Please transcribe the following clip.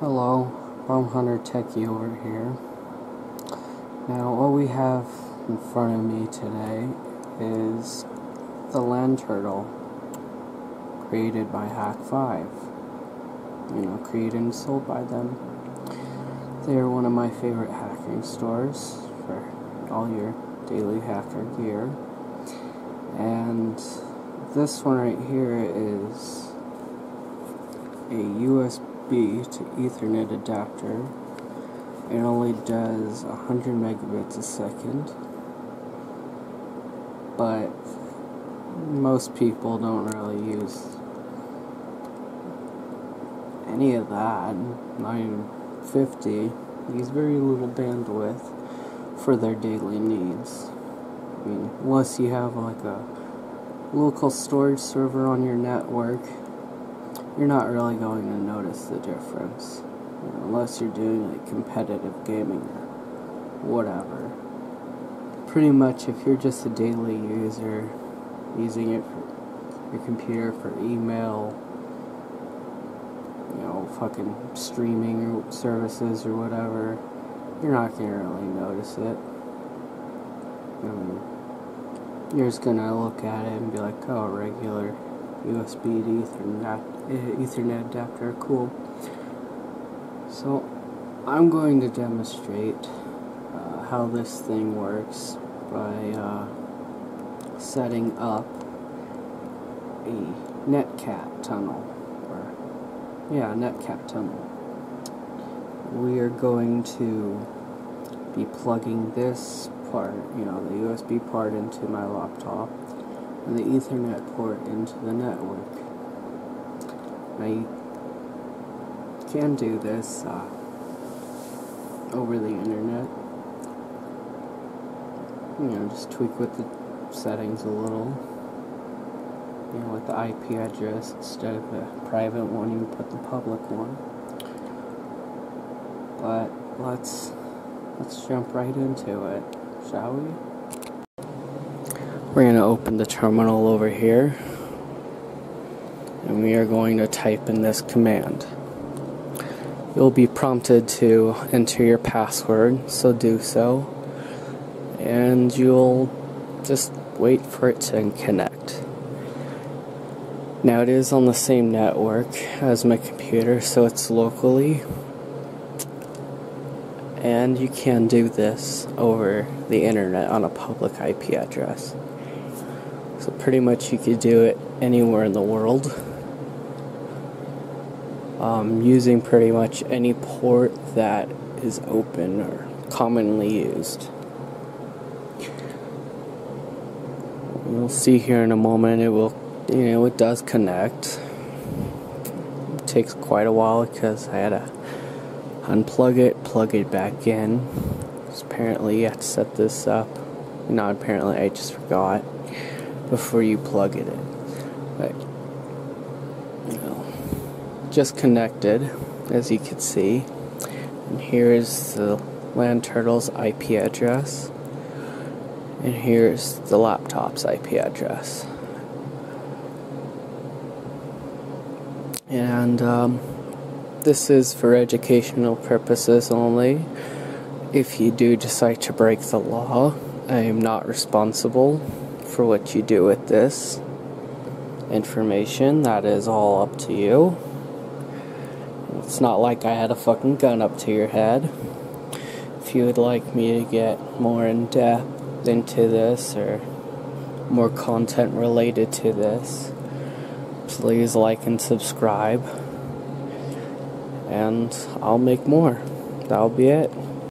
Hello, I'm Hunter Techie over here. Now what we have in front of me today is the land turtle created by Hack5. Created and sold by them. They are one of my favorite hacking stores for all your daily hacker gear. And this one right here is a USB to Ethernet adapter. It only does 100 megabits a second, but most people don't really use any of that, not even 50. Use very little bandwidth for their daily needs. Unless you have like a local storage server on your network, you're not really going to notice the difference, unless you're doing like competitive gaming or whatever. Pretty much if you're just a daily user using it for your computer for email, fucking streaming services or whatever, you're not going to really notice it. You're just going to look at it and be like, oh, regular USB to Ethernet adapter, cool. So I'm going to demonstrate how this thing works by setting up a netcat tunnel. Netcat tunnel. We are going to be plugging this part, the USB part, into my laptop, and the Ethernet port into the network. Now you can do this over the internet. Just tweak with the settings a little. With the IP address, instead of the private one, you put the public one. But let's jump right into it, shall we? We're going to open the terminal over here, and we are going to type in this command. You'll be prompted to enter your password, so do so, and you'll just wait for it to connect. Now it is on the same network as my computer, so it's locally, and you can do this over the internet on a public IP address. So pretty much you could do it anywhere in the world, using pretty much any port that is open or commonly used. You'll see here in a moment it does connect. It takes quite a while because I had to unplug it, plug it back in. So apparently you have to set this up. Not apparently, I just forgot before you plug it in. But just connected, as you can see. And here is the land turtle's IP address, and here's the laptop's IP address. And this is for educational purposes only. If you do decide to break the law, I am not responsible for what you do with this information. That is all up to you. It's not like I had a fucking gun up to your head. If you would like me to get more in depth into this, or more content related to this, please like and subscribe, and I'll make more. That'll be it.